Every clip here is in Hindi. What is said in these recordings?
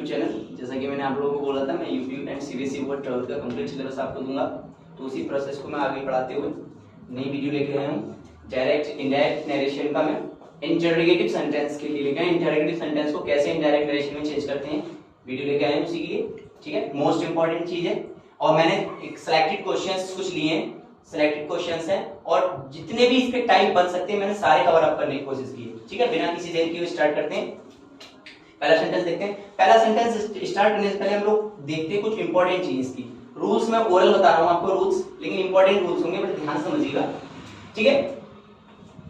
YouTube channel. जैसा कि मैंने आप लोगों को बोला था, मैं UP and CBSE board 12th का कंप्लीट सिलेबस आपको दूंगा, तो उसी प्रोसेस को मैं आगे बढ़ाते हुए नई वीडियो लेके आया हूँ। डायरेक्ट इनडायरेक्ट नरेशन का मैं इंटरोगेटिव सेंटेंस के लिए लेके आया। इंटरोगेटिव सेंटेंस को कैसे इनडायरेक्ट नरेशन में चेंज करते हैं वीडियो लेके आए हैं उसी के लिए, ठीक है। मोस्ट इंपॉर्टेंट चीज है। और मैंने एक सिलेक्टेड क्वेश्चंस कुछ लिए हैं, सिलेक्टेड क्वेश्चंस हैं, और जितने भी इसके टाइप बन सकते हैं मैंने सारे कवर अप करने की कोशिश की है, ठीक है। बिना किसी देर के स्टार्ट करते हैं। पहला सेंटेंस देखते हैं। पहला सेंटेंस स्टार्ट करने से पहले हम लोग देखते हैं कुछ इंपॉर्टेंट चीज की। रूल्स मैं ओरल बता रहा हूं आपको रूल्स, लेकिन इंपॉर्टेंट रूल्स होंगे, बस ध्यान से समझिएगा, ठीक है।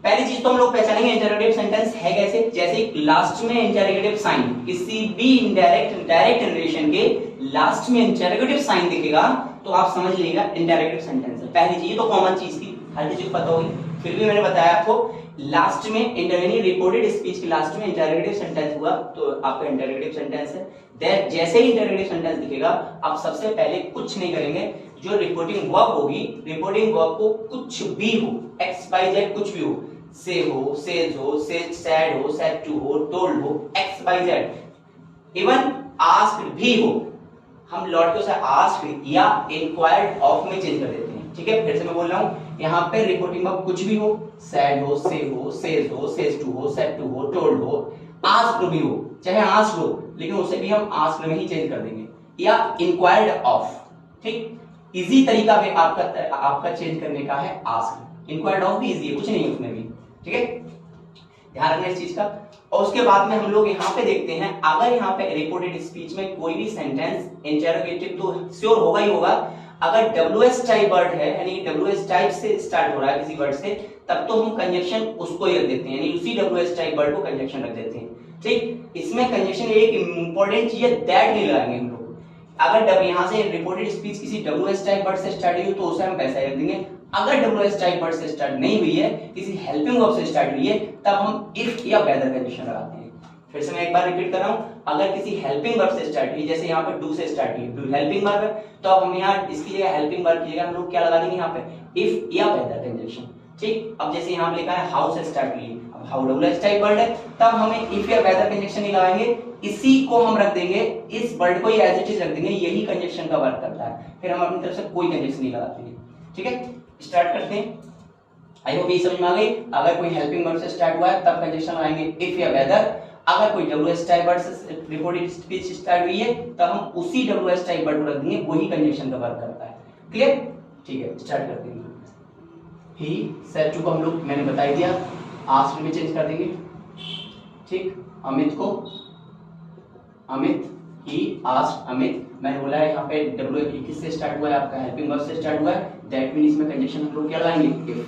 पहली चीज तो हम लोग पहचानेंगे इंटरोगेटिव सेंटेंस है कैसे। जैसे लास्ट में इंटरोगेटिव साइन, किसी भी डायरेक्ट नरेशन के लास्ट में इंटरोगेटिव साइन दिखेगा तो आप समझ लीजिएगा इंटरोगेटिव सेंटेंस है। पहली चीज तो कॉमन चीज थी, हर किसी को पता होगी, फिर भी मैंने बताया आपको लास्ट में रिपोर्टेड स्पीच के लास्ट में इंटरोगेटिव सेंटेंस हुआ तो आपका इंटरोगेटिव सेंटेंस है। जैसे ही इंटरोगेटिव सेंटेंस दिखेगा आप सबसे पहले कुछ नहीं करेंगे, जो रिपोर्टिंग वर्ब होगी, रिपोर्टिंग वर्ब को कुछ भी हो, एक्स वाई जेड कुछ भी हो, से हो, सेज हो, सैड हो, सैड टू हो, टोल्ड हो, X Y Z, even asked भी हो, हम लौट के उसे आस्क्ड या इंक्वायर्ड ऑफ में चेंज कर देते हैं, ठीक है। फिर से मैं बोल रहा हूं, यहाँ पे रिपोर्टिंग वर्ब कुछ भी हो, सैड हो, से हो, सेज टू हो, सेड टू हो, टोल्ड हो, आस्क्ड भी हो, चाहे आस्क्ड हो, लेकिन उसे भी हम आस्क्ड में ही चेंज कर देंगे, या इंक्वायर्ड ऑफ, ठीक। इजी तरीका भी आपका चेंज करने का है आस्क्ड। इंक्वायर्ड ऑफ भी इजी है, कुछ नहीं है उसमें भी, ठीक है। ध्यान रखना इस चीज का। और उसके बाद में हम लोग यहाँ पे देखते हैं, अगर यहाँ पे रिपोर्टेड स्पीच में कोई भी सेंटेंस इंटरोगेटिव तो श्योर होगा ही होगा, अगर WS टाइप वर्ड है, यानी WS टाइप से स्टार्ट हो रहा है किसी वर्ड से, तब तो हम कंजक्शन उसको ही रख देते हैं, यानी उसी WS टाइप वर्ड को कंजक्शन रख देते हैं, ठीक। इसमें कंजक्शन एक इंपॉर्टेंट चीज है, दैट नहीं लगाएंगे हम लोग। अगर यहाँ से रिपोर्टेड स्पीच किसी WS टाइप वर्ड से स्टार्ट हुई तो उसे हम पैसा रख देंगे। अगर WS टाइप वर्ड से स्टार्ट नहीं हुई है, किसी हेल्पिंग वर्ब से स्टार्ट हुई है, तब हम इफ या वेदर कंडीशन लगाते हैं। फिर से मैं एक बार रिपीट कर रहा हूं, अगर किसी हेल्पिंग वर्ब से स्टार्ट हुई, जैसे यहाँ पे डू से स्टार्ट हुई, डू हेल्पिंग वर्ब है, तो अब हम यहाँ इसकी जगह हेल्पिंग वर्ब की जगह हम लोग क्या लगा देंगे यहाँ पे, इफ या वेदर कंडीशन, ठीक। अब जैसे यहाँ पे लिखा है हाउ से स्टार्ट हुई, अब हाउ WS टाइप वर्ड है, तब हमें इफ या वेदर कंजक्शन नहीं लगाएंगे, इसी को हम रख देंगे, इस वर्ड को एज इट इज रख देंगे, यही कंजक्शन का वर्क करता है। फिर हम अपनी तरफ से कोई कंजक्शन नहीं लगाते हैं, ठीक है। स्टार्ट करते हैं। आई होप ये समझ में आ गई। अगर कोई हेल्पिंग वर्ब से स्टार्ट हुआ है तब कंजक्शन लगाएंगे इफ या वेदर। अगर कोई WS टाइप वर्ड से रिपोर्टेड स्पीच स्टार्ट हुई है तब हम उसी WS टाइप वर्ड को रख देंगे, वही कंजक्शन का वर्क करता है। क्लियर, ठीक है। स्टार्ट करते हैं। ही सेड टू को हम लोग मैंने बता दिया, आस्क्ड में चेंज कर देंगे, ठीक। अमित को, अमित, ही आस्क्ड अमित, मैंने बोला है यहाँ पे W किससे स्टार्ट हुआ है, आपका हेल्पिंग वर्ब से स्टार्ट हुआ है, दैट मीन इसमें कंजक्शन हम लोग क्या लगाएंगे, इफ,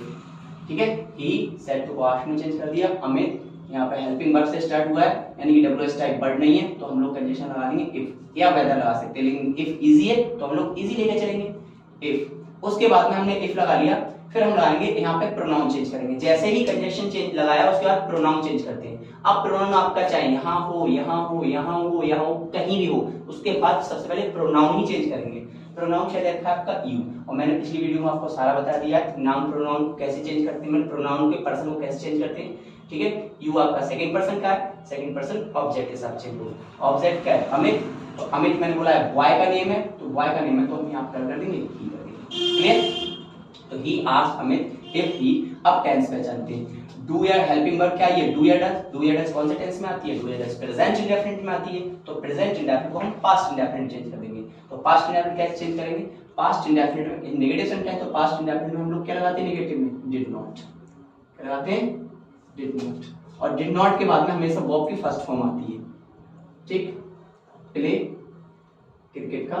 ठीक है। ही सेड टू को आस्क्ड में चेंज कर दिया। अमित यहाँ पे हेल्पिंग वर्ब से स्टार्ट हुआ है, यानी कि WS टाइप वर्ड नहीं है, तो हम लोग कंजक्शन लगा देंगे इफ या वेदर लगा सकते हैं, लेकिन इफ इजी है तो हम लोग इजी लेके चलेंगे, इफ। उसके बाद में हमने इफ लगा लिया, फिर हम लगाएंगे यहाँ पे प्रोनाउन चेंज करेंगे। जैसे ही कंजक्शन चेंज लगाया उसके बाद प्रोनाउन चेंज करते हैं। अब प्रोनाउन आपका चाहे यहाँ हो, यहाँ हो, यहाँ हो, यहाँ हो, कहीं भी हो, उसके बाद सबसे पहले प्रोनाउन ही चेंज करेंगे। प्रोनाउन चले रखा है आपका यू, और मैंने पिछली वीडियो में आपको सारा बता दिया नाउन प्रोनाउन कैसे चेंज करते हैं, मैंने प्रोनाउन के पर्सन को कैसे चेंज करते हैं, ठीक है। यू आपका सेकंड पर्सन का है, सेकंड पर्सन ऑब्जेक्ट के साथ चेंज होगा। ऑब्जेक्ट क्या है, अमित, तो अमित मैंने बोला है बॉय का नेम है, तो बॉय का नेम है तो हम यहाँ कर देंगे ही कर देंगे। क्लियर, तो he asked Amit if he. अब टेंस पहचानते हैं। डू या हेल्पिंग वर्ब क्या है, ये डू या डज। डू या डज कौन से टेंस में आती है, डू या डज प्रेजेंट इंडेफिनिट में आती है, तो प्रेजेंट इंडेफिनिट को हम पास्ट इंडेफिनिट चेंज कर देंगे। तो पास्ट इंडेफिनिट कैसे चेंज करेंगे, पास्ट इंडेफिनिट में नेगेटिव सेंटेंस, तो पास्ट इंडेफिनिट में हम लोग क्या लगाते हैं, नेगेटिव में डिड नॉट, क्या लगाते हैं, डिड नॉट। और डिड नॉट के बाद में हमेशा वर्ब की फर्स्ट फॉर्म आती है, ठीक। प्ले, क्रिकेट का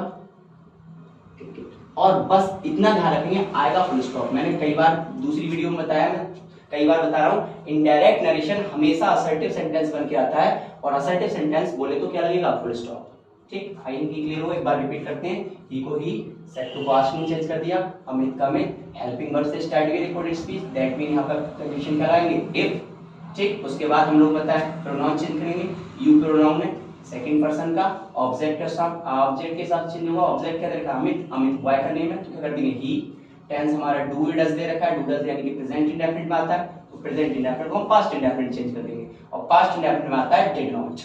क्रिकेट, और बस इतना ध्यान रखेंगे, आएगा फुल स्टॉप। मैंने कई बार दूसरी वीडियो में बताया, मैं कई बार बता रहा हूं, इनडायरेक्ट नरेशन हमेशा असर्टिव सेंटेंस बन के आता है, और असर्टिव सेंटेंस बोले तो क्या लगेगा, फुल स्टॉप, ठीक। आई थिंक क्लियर हो, एक बार रिपीट करते हैं। ही को ही, सेड टू को आस्क्ड में चेंज कर दिया, अमित का अमित, हेल्पिंग वर्ब से स्टार्ट हुई रिपोर्टेड स्पीच, दैट मीन यहाँ पर कंडीशन कराएंगे इफ, ठीक। उसके बाद हम लोग बताएं प्रोनाउन चेंज करेंगे, यू प्रोनाउन है सेकंड पर्सन का, ऑब्जेक्ट के साथ चेंज होगा। ऑब्जेक्ट क्या देखा, अमित, अमित बॉय का नेम है, तो क्या कर देंगे ही। टेंस हमारा डू डज दे रखा है, डू डज यानी कि प्रेजेंट इंडेफिनिट में आता है, तो प्रेजेंट इंडेफिनिट को हम पास्ट इंडेफिनिट चेंज कर देंगे, और पास्ट इंडेफिनिट में आता है डिड नॉट,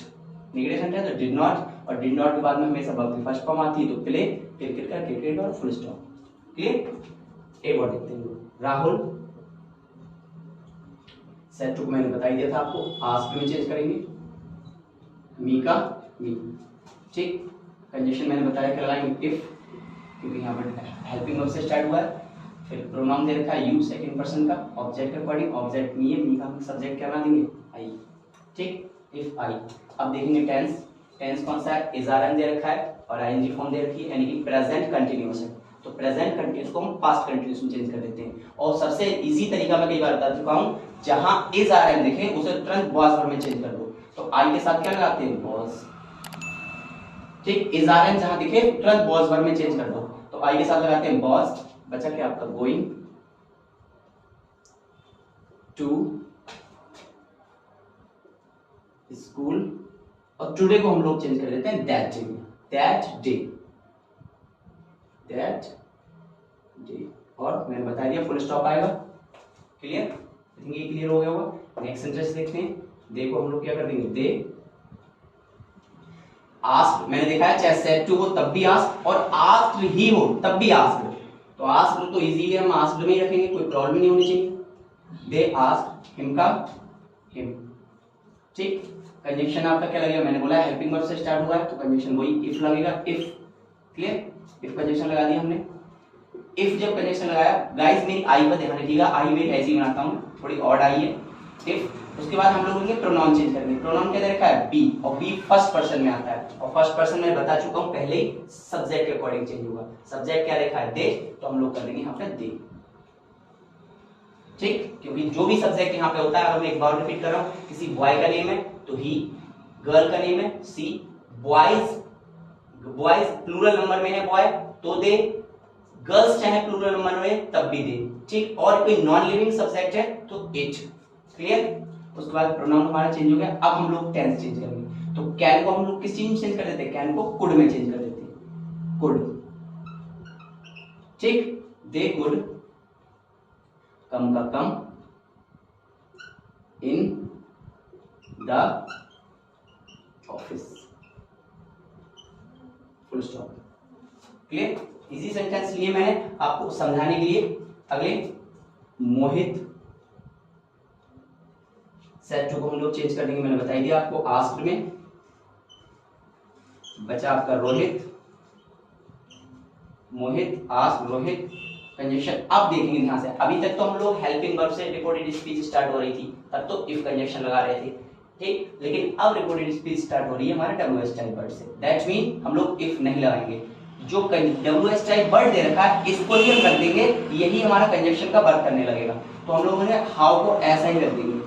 नेगेटिव सेंटेंस है तो डिड नॉट, और डिड नॉट के बाद में हमेशा वर्ब की फर्स्ट फॉर्म आती है तो प्ले, फिर क्रिकेट, क्रिकेट और फुल स्टॉप। क्लियर। एक और देखते हैं, राहुल सेट टू को मैंने बता ही दिया था आपको, आस्क में चेंज करेंगे, मीका मी। ठीक, कंजक्शन मैंने बताया क्या लगाएंगे, इफ, क्योंकि यहाँ पर हेल्पिंग वर्ब से स्टार्ट हुआ है। फिर प्रोनाउन दे रखा है यू सेकंड पर्सन का, ऑब्जेक्ट के अकॉर्डिंग, ऑब्जेक्ट मी है, मी का हम सब्जेक्ट क्या बना देंगे, आई। ठीक, इफ आई। अब देखेंगे टेंस, टेंस कौन सा है, इज आर एन दे रखा है और आईएनजी फॉर्म दे रखी है, यानी कि प्रेजेंट कंटिन्यूअस है, तो प्रेजेंट कंटिन्यूअस को हम पास्ट कंटिन्यूअस में चेंज कर देते हैं। और सबसे इजी तरीका मैं कई बार बता चुका हूं, जहां इज आर एन दिखे उसे तुरंत वॉज वर्ब में चेंज कर दो, तो आई के साथ क्या लगाते हैं, वॉज। ठीक, इज आर एन जहां दिखे तुरंत वॉज वर्ब में चेंज कर दो, तो आई के साथ लगाते हैं वॉज, बचा क्या आपका, गोइंग टू स्कूल, और टुडे को हम लोग चेंज कर देते हैं that day, that day, that day, और मैंने बता दिया फुल स्टॉप आएगा। क्लियर, आई थिंक ये क्लियर हो गया होगा। नेक्स्ट सेंटेंस देखते हैं, देखो हम लोग क्या कर देंगे, दे आस्क, मैंने देखा है चाहे सेड टू हो तब भी आस्क, और आस्क्ड ही हो तब भी आस्क्ड, तो आस्क्ड तो इजीली हम आस्क्ड में ही रखेंगे, कोई प्रॉब्लम नहीं होनी चाहिए। दे आस्क्ड हिम का हिम। ठीक, कंजक्शन आपका क्या लगेगा, मैंने बोला हेल्पिंग वर्ब से स्टार्ट हुआ है तो कंजक्शन वही इफ लगेगा, इफ। क्लियर, इफ कंजक्शन लगा दिया हमने। इफ जब कंजक्शन लगाया, गाइस मेरी आई पर ध्यान रखिएगा, आई मैं ऐसे ही बनाता हूं, थोड़ी ऑड आई है। इफ, उसके बाद हम लोग प्रोनाउन चेंज करेंगे, प्रोनाउन क्या दे रखा है, बी, और बी फर्स्ट पर्सन में आता है, और फर्स्ट पर्सन में बता चुका हूं पहले ही, सब्जेक्ट के अकॉर्डिंग चेंज होगा। सब्जेक्ट क्या रखा है, दे, तो हम लोग कर देंगे यहाँ पे दे। ठीक, क्योंकि जो भी सब्जेक्ट यहाँ पे होता है, अगर मैं एक बार रिपीट कर रहा हूँ, किसी बॉय का नेम है तो ही, गर्ल का नेम है सी, बॉयज, बॉयज प्लूरल नंबर में है बॉय तो दे, गर्ल्स चाहे प्लूरल नंबर में तब भी दे। ठीक, और कोई नॉन लिविंग सब्जेक्ट है तो इट। क्लियर, उसके बाद प्रोनाउन हमारा चेंज हो गया। अब हम लोग टेंस चेंज करेंगे, तो कैन को हम लोग किस चीज में चेंज कर देते हैं, कैन को कुड में चेंज कर देते हैं, कुड। ठीक, दे कुड कम का come in the office, full stop. Clear, easy sentence लिए मैंने आपको समझाने के लिए। अगले, मोहित सेट टू को हम लोग चेंज कर देंगे, मैंने बताई दिया आपको, आस्क्ड में। बचा आपका रोहित, मोहित आस्क रोहित, कंजक्शन। अब देखेंगे ध्यान से, अभी तक तो हम लोग हेल्पिंग वर्ब से रिपोर्टेड स्पीच स्टार्ट हो रही थी, तब तो इफ कंजक्शन लगा रहे थे। ठीक, लेकिन अब रिपोर्टेड स्पीच स्टार्ट हो रही है हमारे डब्ल्यूएस टाइप वर्ड से, दैट मीन हम लोग इफ नहीं लगाएंगे। जो डब्ल्यूएस टाइप वर्ड दे रखा है इसको ही हम रख देंगे, यही हमारा कंजक्शन का वर्क करने लगेगा। तो हम लोगों ने हाउ को ऐसा ही रख देंगे।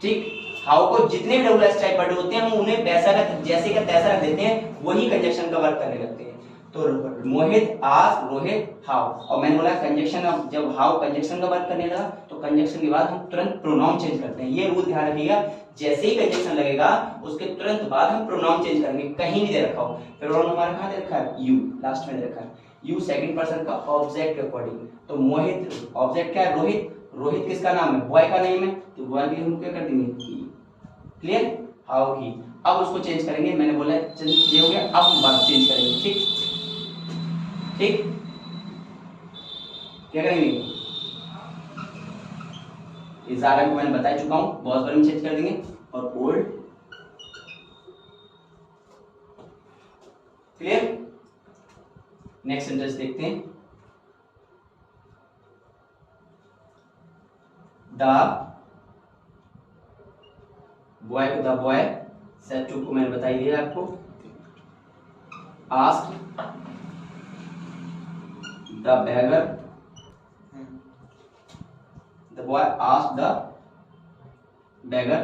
ठीक, हाउ को जितने भी डब्ल्यूएस टाइप वर्ड होते हैं हम उन्हें वैसा का जैसे का तैसा रख देते हैं, वही कंजक्शन का वर्क करने लगते हैं। तो मोहित आस्क रोहित हाउ, और मैंने बोला कंजक्शन, अब जब हाउ कंजक्शन का वर्क करने लगा तो कंजक्शन के बाद हम तुरंत प्रोनाउन चेंज करते हैं। ये रूल ध्यान रखिएगा, जैसे ही कंजक्शन लगेगा उसके तुरंत बाद हम प्रोनाउन चेंज करेंगे, कहीं नहीं दे रखा हो। प्रोनाउन हमारा कहां दे रखा है, यू, लास्ट में दे रखा है, यू सेकंड पर्सन का ऑब्जेक्ट के अकॉर्डिंग। तो मोहित ऑब्जेक्ट क्या है, रोहित, रोहित किसका नाम है, बॉय का नेम है, तो बॉय के लिए हम क्या कर देंगे, ही। Clear, how he. अब उसको चेंज करेंगे, मैंने बोला ये हो गया, अब हम बात चेंज करेंगे। ठीक, ठीक, क्या करेंगे, इजारा को मैंने बता चुका हूं, बहुत बार में चेंज कर देंगे, और ओल्ड। क्लियर, नेक्स्ट सेंटेंस देखते हैं, द बॉय को द बॉय, सेट टू को मैंने बताई दिया आपको, ask the beggar, the boy asked the beggar,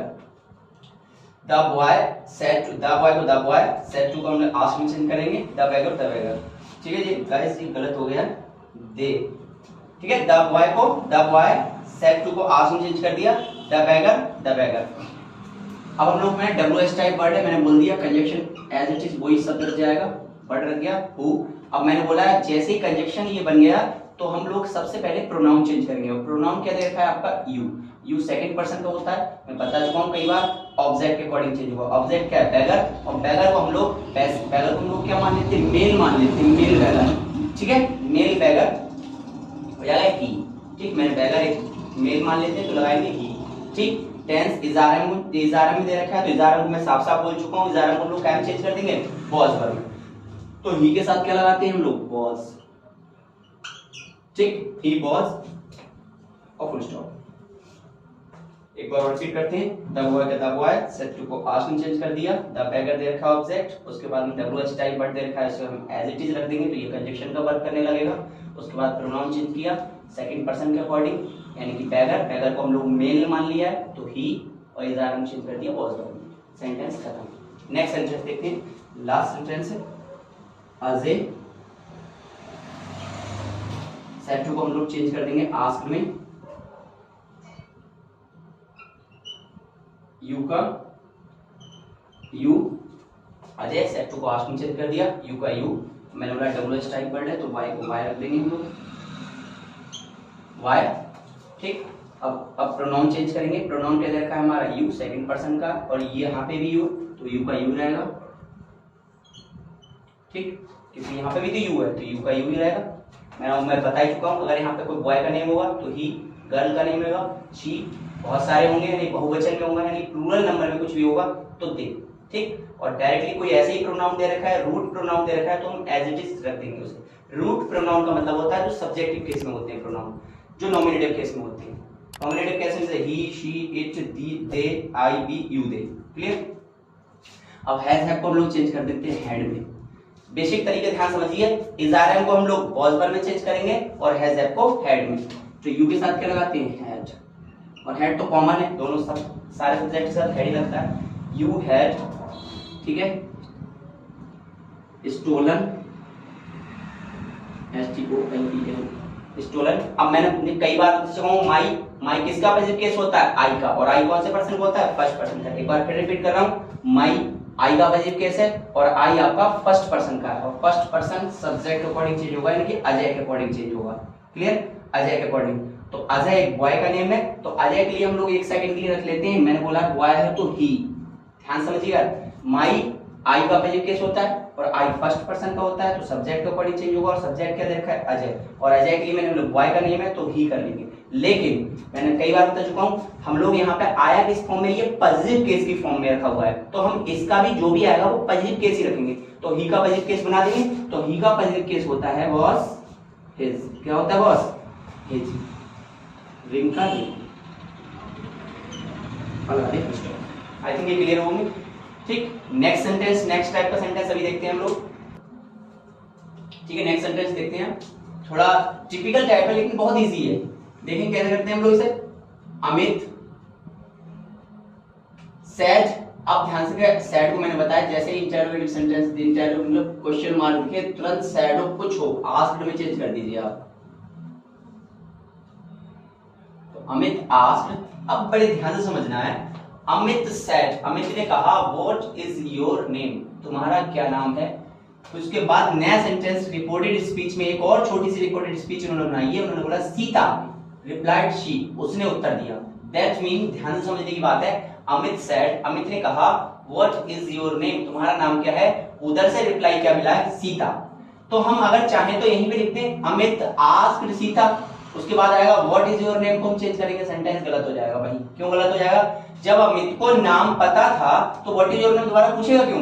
the boy said to, the boy को the boy, said to को हमने ask में चेंज करेंगे, the beggar the beggar। ठीक है जी, गाइस ये गलत हो गया, दे। ठीक है, the boy को the boy, said to को ask में चेंज कर दिया, the beggar the beggar। अब हम लोग में WS टाइप वर्ड है, मैंने बोल दिया कंजक्शन एज इट इज वही शब्द रह जाएगा, वर्ड रह गया हु। अब मैंने बोला जैसे ही कंजक्शन ये बन गया तो हम लोग सबसे पहले प्रोनाउन चेंज करेंगे। और प्रोनाउन क्या दे रखा है आपका यू। यू सेकंड पर्सन का होता है, मैं बता चुका हूँ कई बार। ऑब्जेक्ट के अकॉर्डिंग चेंज होगा। ऑब्जेक्ट क्या है? बैगर। और बैगर को हम लोग क्या मान लेते हैं? मेल मान लेते हैं, मेल बैगर। ठीक है, मेल बैगर हो जाएगा ही। ठीक, मैंने बैगर एक मेल मान लेते हैं तो लगाएंगे ही। ठीक, टेंस इजारा में दे रखा है तो इजारा में मैं साफ साफ बोल चुका हूँ, इजारा को हम लोग क्या चेंज कर देंगे? Was verb. तो ही के साथ क्या लगाते हैं हम लोग? वॉज। ठीक, ही वॉज और फुल स्टॉप। एक बार और रिपीट करते हैं। द बॉय का द बॉय, सेट टू को आस्क में चेंज कर दिया। द बैगर दे रखा है ऑब्जेक्ट, उसके बाद में डब्ल्यूएच टाइप वर्ड दे रखा है, इसको हम एज इट इज रख देंगे तो ये कंजक्शन का वर्क करने लगेगा। उसके बाद प्रोनाउन चेंज किया सेकंड पर्सन के अकॉर्डिंग, यानी कि बैगर को हम लोग मेल मान लिया है तो ही, और इजारा में चेंज कर दिया वॉज वर्ब। सेंटेंस खत्म। नेक्स्ट सेंटेंस देखते हैं, लास्ट सेंटेंस है अजय। सेट टू को हम लोग चेंज कर देंगे आस्क में। यू का यू, अजय सेट टू को आस्क में चेंज कर दिया। यू का यू, मैंने बोला डब्ल्यूएच टाइप वर्ड है तो वाई को वाई रख देंगे हम लोग, वाई। ठीक, अब प्रोनाउन चेंज करेंगे। प्रोनाउन क्या दे रखा है हमारा? यू सेकंड पर्सन का, और ये यहाँ पे भी यू तो यू का यू रहेगा। ठीक, क्योंकि यहाँ पे भी तो यू है तो यू का यू ही रहेगा। मैं बता ही चुका हूँ, अगर यहाँ पे कोई बॉय का नेम होगा तो ही, गर्ल का नेम होगा शी, बहुत सारे होंगे यानी बहुवचन में होगा, यानी प्लूरल नंबर में कुछ भी होगा तो दे। ठीक, और डायरेक्टली कोई ऐसे ही प्रोनाउन दे रखा है, रूट प्रोनाउन दे रखा है तो हम एज इट इज रख देंगे उसे। रूट प्रोनाउन का मतलब होता है जो सब्जेक्टिव केस में होते हैं प्रोनाउन, जो नॉमिनेटिव केस में होते हैं। नॉमिनेटिव केस में जैसे he, she, it, the, they, I, be, you, they. Clear? अब हैज को हम लोग चेंज कर देते हैं हैड में। बेसिक तरीके ध्यान समझिए, इजारा को हम लोग वॉज वर्ब में चेंज करेंगे और हैज को हैड में। तो यू के साथ क्या लगाते हैं? हैड, और हैड तो कॉमन है, दोनों सब सारे सब्जेक्ट के साथ हैड ही लगता है। यू हैड, ठीक है, स्टोलन, STOLEN, स्टोलन। अब मैंने कई बार चुका हूं, माई किसका पॉजिटिव केस होता है? आई का। और आई कौन से पर्सन को होता है? फर्स्ट पर्सन का। एक बार फिर रिपीट कर रहा हूं, माई आई का पॉजिटिव केस है और आई आपका फर्स्ट पर्सन का है, और फर्स्ट पर्सन सब्जेक्ट के अकॉर्डिंग चेंज होगा, यानी कि अजय के अकॉर्डिंग चेंज होगा। क्लियर? अजय के अकॉर्डिंग। तो अजय एक बॉय का नेम है तो अजय के लिए हम लोग एक सेकंड के लिए रख लेते हैं। मैंने बोला बॉय है तो ही, ध्यान समझिएगा। माई आई का पॉजिटिव केस होता है और आई फर्स्ट पर्सन का होता है तो सब्जेक्ट के अकॉर्डिंग चेंज होगा, और सब्जेक्ट क्या देखा है? अजय। और अजय के लिए मैंने बॉय का नेम है तो ही कर लेंगे। लेकिन मैंने कई बार बता चुका हूं, हम लोग यहाँ पे आया किस फॉर्म में? ये पॉजिटिव केस की फॉर्म में रखा हुआ है, तो हम इसका भी जो भी आएगा वो पॉजिटिव केस ही रखेंगे। तो ही का पॉजिटिव केस बना देंगे। तो ही का पॉजिटिव केस होता है वॉज हिज। क्या होता है? Was his. रिंग का रिंग। आई थिंक ये क्लियर होंगे। ठीक, नेक्स्ट सेंटेंस, नेक्स्ट टाइप का सेंटेंस अभी देखते हैं हम लोग। ठीक है, नेक्स्ट सेंटेंस देखते हैं। थोड़ा टिपिकल टाइप है लेकिन बहुत इजी है। देखें कैसे करते हैं हम लोग इसे। अमित सैड। अब ध्यान से, सैड को मैंने बताया जैसे इंटरोगेटिव सेंटेंस, मतलब क्वेश्चन मार्क के तुरंत सैड हो कुछ हो आस्क्ड में चेंज कर दीजिए आप। तो अमित आस्क्ड। अब बड़े ध्यान से समझना है। अमित सैड, अमित ने कहा व्हाट इज योर नेम, तुम्हारा क्या नाम है। तो उसके बाद नया सेंटेंस रिपोर्टेड स्पीच में एक और छोटी सी रिपोर्टेड स्पीच उन्होंने बनाई है। उन्होंने बोला सीता रिप्लाइड शी, उसने उत्तर दिया। दैट मीन, ध्यान से समझने की बात है, अमित सैड, अमित ने कहा व्हाट इज योर नेम, तुम्हारा नाम क्या है। उधर से रिप्लाई क्या मिला है? सीता। तो हम अगर चाहें तो यहीं पे लिखते हैं अमित आस्क्ड सीता, उसके बाद आएगा व्हाट इज योर नेम को हम चेंज करेंगे। सेंटेंस गलत हो जाएगा भाई। क्यों गलत हो जाएगा? जब अमित को नाम पता था तो व्हाट इज योर नेम दोबारा पूछेगा क्यों?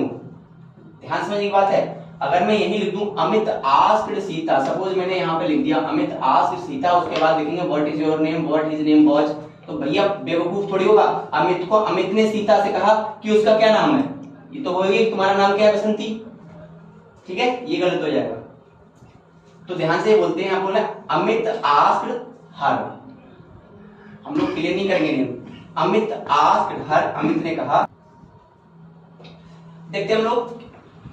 ध्यान समझने की बात है। अगर मैं यही लिख दूं अमित आस्क्ड सीता, सपोज मैंने यहाँ पे लिख दिया अमित आस्क्ड सीता, उसके बाद लिखेंगे what is your name, what his name was, तो भैया बेवकूफ थोड़ी होगा। अमित ने सीता से कहा कि उसका क्या नाम है, ये तो होगी तुम्हारा नाम क्या है? बसंती। ठीक है, ये गलत हो जाएगा। तो ध्यान से बोलते हैं, आप बोला अमित आस्क्ड हर, हम लोग क्लियर नहीं करेंगे name. Amit asked her, Amit ने कहा। देखते हैं हम लोग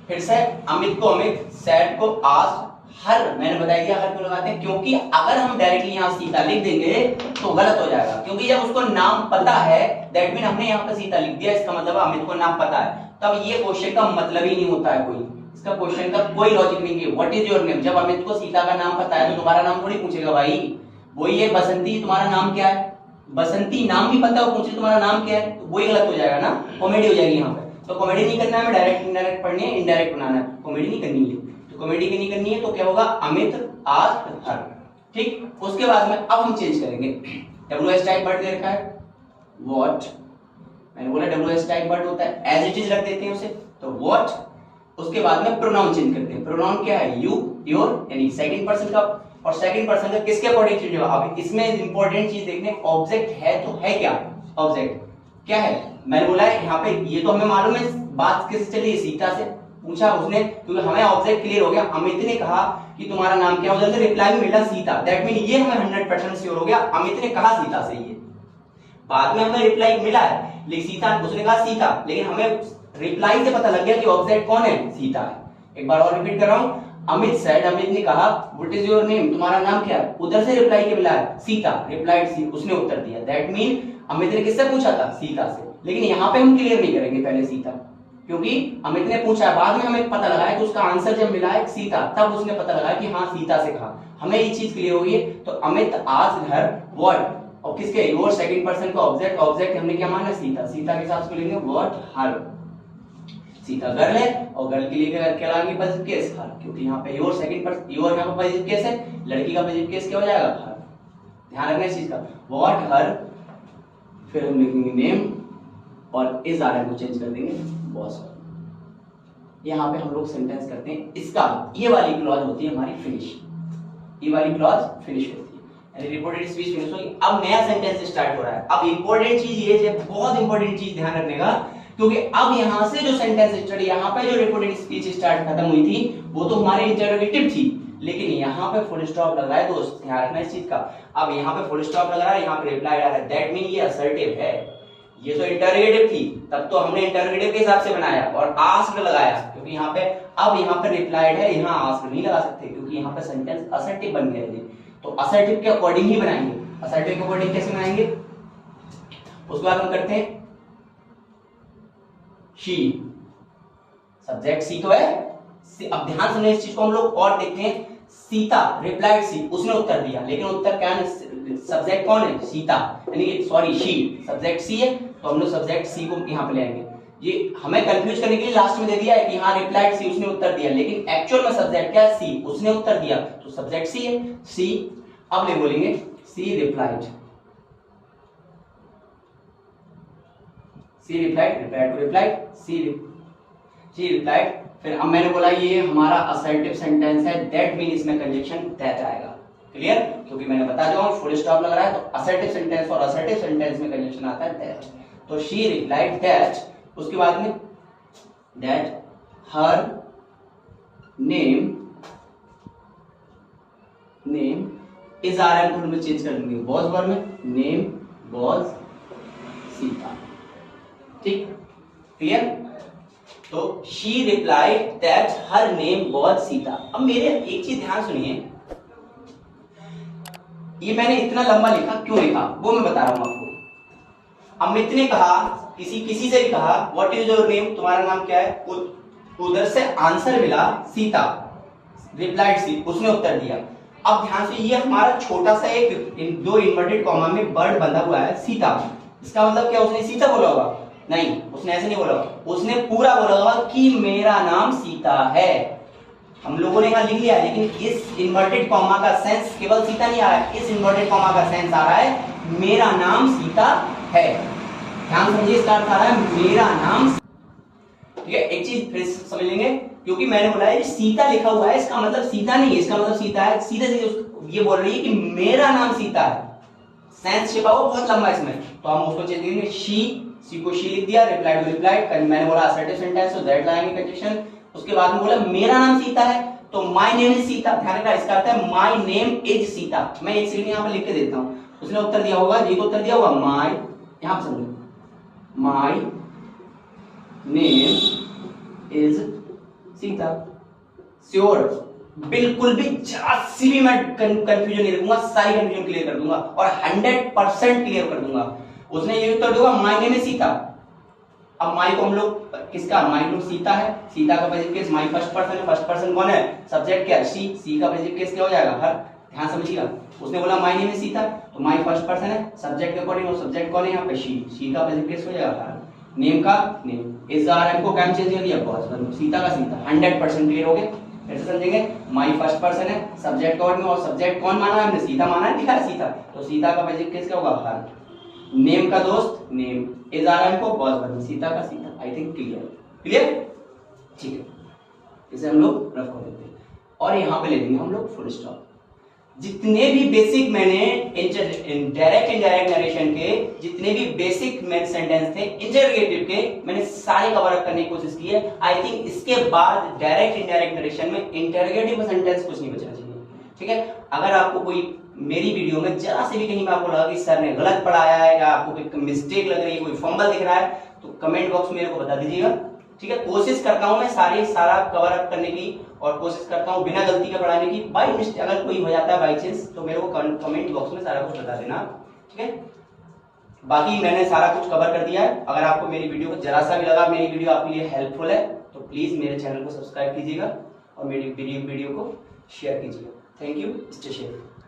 फिर से, अमित को अमित, सैड को आस्क्ड, हर मैंने बता दिया हर क्यों लगाते हैं, क्योंकि अगर हम डायरेक्टली यहाँ सीता लिख देंगे तो गलत हो जाएगा। क्योंकि जब उसको नाम पता है, दैट मीन हमने यहाँ पे सीता लिख दिया, इसका मतलब अमित को नाम पता है, तब ये क्वेश्चन का मतलब ही नहीं होता है कोई। इसका क्वेश्चन का कोई लॉजिक नहीं है। व्हाट इज योर नेम, जब अमित को सीता का नाम पता है तो तुम्हारा नाम थोड़ी पूछेगा भाई। वही है बसंती, तुम्हारा नाम क्या है, बसंती नाम भी पता हो, पूछे तुम्हारा नाम क्या है, तो वही गलत हो जाएगा ना, कॉमेडी हो जाएगी यहाँ पे। तो कॉमेडी नहीं करना है, हमें डायरेक्ट इनडायरेक्ट पढ़नी है, इनडायरेक्ट बनाना है, कॉमेडी नहीं करनी है। तो कॉमेडी नहीं करनी है तो क्या होगा, अमित आस्क्ड हर, ठीक। उसके बाद में अब हम चेंज करेंगे, WH टाइप वर्ड दे रखा है, व्हाट, मैंने बोला WH टाइप वर्ड होता है, एज इट इज रख देते हैं उसे, तो व्हाट। उसके बाद में प्रोनाउन चेंज करते हैं, प्रोनाउन क्या है, यू, योर, यानी सेकंड पर्सन का, और सेकंड पर्सन का किसके अकॉर्डिंग चेंज होगा। अब इसमें इंपॉर्टेंट चीज देखने, ऑब्जेक्ट है तो है क्या, ऑब्जेक्ट क्या है, मैंने बोला है यहाँ पे, ये तो हमें मालूम है बात किससे चली, सीता से पूछा उसने, क्योंकि हमें ऑब्जेक्ट क्लियर हो गया। अमित ने कहा कि तुम्हारा नाम क्या, उधर से रिप्लाई में मिला सीता, दैट मीन ये हमें 100% श्योर हो गया, अमित ने कहा सीता से। ये बाद में हमें रिप्लाई मिला है, लेकिन सीता, उसने कहा सीता, लेकिन हमें रिप्लाई से पता लग गया कि ऑब्जेक्ट कौन है, सीता है। एक बार और रिपीट कर रहा हूं, अमित सेड, अमित ने कहा व्हाट इज योर नेम, तुम्हारा नाम क्या है, उधर से रिप्लाई क्या मिला है, सीता, रिप्लाइड सी, उसने उत्तर दिया, दैट मीन अमित ने किससे पूछा था, सीता से। लेकिन यहाँ पे हम क्लियर नहीं करेंगे पहले सीता, क्योंकि अमित ने पूछा है, बाद में हमें पता लगा है कि उसका आंसर जब मिला है सीता, तब उसने पता लगा कि हाँ सीता से कहा, हमें ये चीज क्लियर हो गई है। तो अमित आस्क्ड हर व्हाट, और किसके, योर सेकंड पर्सन का ऑब्जेक्ट, ऑब्जेक्ट हमने क्या माना, सीता, सीता के साथ लेंगे व्हाट हर, सीता गर्ल है, और गर्ल के लिए क्या लाएंगे, पॉजिटिव केस हर, क्योंकि यहाँ पे योर सेकंड पर्सन, योर यहाँ पे पॉजिटिव केस है, लड़की का पॉजिटिव केस क्या हो जाएगा, हर। ध्यान रखना इस चीज का, व्हाट हर, फिर हम लिखेंगे नेम, और इस आर को चेंज कर देंगे बॉस। यहाँ पे हम लोग सेंटेंस करते हैं, इसका ये वाली क्लॉज होती है हमारी फिनिश, ये वाली क्लॉज फिनिश होती है, यानी रिपोर्टेड स्पीच फिनिश होगी। अब नया सेंटेंस स्टार्ट हो रहा है। अब इंपॉर्टेंट चीज ये है, बहुत इंपॉर्टेंट चीज ध्यान रखने का, क्योंकि अब यहां से जो सेंटेंस स्टडी, यहाँ पे जो रिपोर्टेड स्पीच स्टार्ट खत्म हुई थी वो तो हमारी इंटरोगेटिव थी, लेकिन यहाँ पे फुल स्टॉप लग रहा है दोस्त, ध्यान रखना इस चीज का। अब यहाँ पे फुल स्टॉप लग रहा है, यहाँ पे रिप्लाई आ रहा है, दैट मीन ये असर्टिव है। ये तो इंटरोगेटिव थी, तब तो हमने इंटरोगेटिव के हिसाब से बनाया और आस्क्ड लगाया, क्योंकि यहाँ पे अब यहाँ पे रिप्लाइड है, यहाँ आस्क्ड नहीं लगा सकते, क्योंकि यहाँ पे सेंटेंस असर्टिव बन गया है। तो असर्टिव के अकॉर्डिंग ही बनाएंगे। असर्टिव के अकॉर्डिंग कैसे बनाएंगे, उसके बाद हम करते हैं शी, सब्जेक्ट सी तो है। अब ध्यान सुनिए इस चीज को हम लोग और देखते हैं। सीता रिप्लाइड सी, उसने उत्तर दिया, लेकिन उत्तर क्या है, सब्जेक्ट कौन है, सीता, यानी कि सॉरी शी, सब्जेक्ट सी है, तो हम लोग सब्जेक्ट सी को यहाँ पे ले आएंगे। ये हमें कंफ्यूज करने के लिए लास्ट में दे दिया है कि हाँ रिप्लाइड सी, उसने उत्तर दिया, लेकिन एक्चुअल में सब्जेक्ट क्या है, सी, उसने उत्तर दिया, तो सब्जेक्ट सी है, सी। अब ले बोलेंगे she replied, she replied, replied to replied, she replied. फिर अब मैंने बोला ये हमारा असर्टिव सेंटेंस है, दैट मीन इसमें कंजक्शन दैट आएगा, क्लियर, क्योंकि मैंने बता दिया फुल स्टॉप लग रहा है, तो असर्टिव सेंटेंस और असर्टिव सेंटेंस में कंजक्शन आता है दैट। तो शी रिप्लाइड दैट, उसके बाद में that her name is R M, में चेंज कर देंगे वॉज वर्ब में, नेम वॉज सीता, ठीक, क्लियर। तो she replied that her name was Sita. अब मेरे एक चीज ध्यान सुनिए, ये मैंने इतना लंबा लिखा क्यों लिखा वो मैं बता रहा हूं आपको। अमित ने कहा, किसी से भी कहा व्हाट इज योर नेम, तुम्हारा नाम क्या है, उधर से आंसर मिला सीता, रिप्लाइड सी, उसने उत्तर दिया। अब ध्यान से, ये हमारा छोटा सा एक दो इन्वर्टेड कॉमा में वर्ड बंधा हुआ है सीता, इसका मतलब क्या, उसने सीता बोला होगा, नहीं उसने ऐसे नहीं बोला होगा, उसने पूरा बोला होगा कि मेरा नाम सीता है। हम लोगों ने यहां लिख लिया, लेकिन इस इन्वर्टेड कॉमा का सेंस केवल सीता नहीं आ रहा है, इस इन्वर्टेड कॉमा का सेंस आ रहा है मेरा नाम सीता है। ध्यान समझिए, इसका अर्थ आ रहा है मेरा नाम, ठीक है। एक चीज फिर समझ लेंगे, क्योंकि मैंने बोला है सीता लिखा हुआ है, इसका मतलब सीता नहीं है, इसका मतलब सीता है, सीधे सीधे ये बोल रही है कि मेरा नाम सीता है, सेंस छिपा हुआ बहुत लंबा इसमें, तो हम उसको चेंज करेंगे सी को शी लिख दिया, रिप्लाई टू रिप्लाई, मैंने बोला असर्टिव सेंटेंस, तो दैट लगाएंगे कंजक्शन। उसके बाद में बोला मेरा नाम सीता है, तो माय नेम इज सीता, ध्यान रखना, इसका अर्थ है माय नेम इज सीता। मैं एक सेकंड यहां पे लिख के देता हूं, उसने उत्तर दिया होगा, जी को उत्तर दिया होगा माय, यहां पे समझो, my name is Sita. Sure, बिल्कुल भी सी भी मैं कंफ्यूजन नहीं रखूंगा, सारी कंफ्यूजन क्लियर कर दूंगा और 100% क्लियर कर दूंगा। उसने ये उत्तर दिया माय नेम इज सीता। अब माई को हम लोग किसका, माई लोग सीता है, सीता का positive case my first person है, फर्स्ट पर्सन कौन है, सब्जेक्ट क्या है, सी का पॉजिटिव केस क्या हो जाएगा हर, ध्यान समझिएगा, उसने बोला माई नेम इज सीता तो माई फर्स्ट पर्सन है, सब्जेक्ट के अकॉर्डिंग और सब्जेक्ट कौन है यहाँ पे शी का पॉजिटिव केस हो जाएगा हर, नेम का नेम, इज आर एम को क्या चेंज कर दिया बॉस, सीता का सीता, 100% क्लियर हो गया। फिर से समझेंगे, माई फर्स्ट पर्सन है, सब्जेक्ट कौन में, और सब्जेक्ट कौन माना है हमने, सीता माना है, लिखा है सीता, तो सीता का पॉजिटिव केस क्या होगा हर, नेम का दोस्त नेम, इज आर एम को बॉस बन, सीता का सीता, आई थिंक क्लियर, ठीक है, इसे हम लोग रफ कर देते हैं और यहाँ पे ले लेंगे हम लोग फुल स्टॉप। जितने भी बेसिक मैंने डायरेक्ट इनडायरेक्ट नरेशन के जितने भी बेसिक सेंटेंस थे इंटरोगेटिव के, मैंने सारे कवर अप करने की कोशिश की है। आई थिंक इसके बाद डायरेक्ट इनडायरेक्ट नरेशन में इंटरोगेटिव सेंटेंस कुछ नहीं बचना चाहिए, ठीक है। अगर आपको कोई मेरी वीडियो में जरा से भी कहीं में आपको लगा कि सर ने गलत पढ़ाया है या आपको कोई मिस्टेक लग रही है, कोई फंबल दिख रहा है, तो कमेंट बॉक्स में मेरे को बता दीजिएगा, ठीक है। कोशिश करता हूं मैं सारा कवर अप करने की और कोशिश करता हूं बिना गलती के पढ़ाने की। बाई मिस्टेक अगर कोई हो जाता है बाई चांस तो मेरे को कमेंट बॉक्स में सारा कुछ बता देना, ठीक है। बाकी मैंने सारा कुछ कवर कर दिया है। अगर आपको मेरी वीडियो को जरा सा भी लगा मेरी वीडियो आपके लिए हेल्पफुल है तो प्लीज मेरे चैनल को सब्सक्राइब कीजिएगा और मेरी वीडियो को शेयर कीजिएगा। Thank you, stay safe.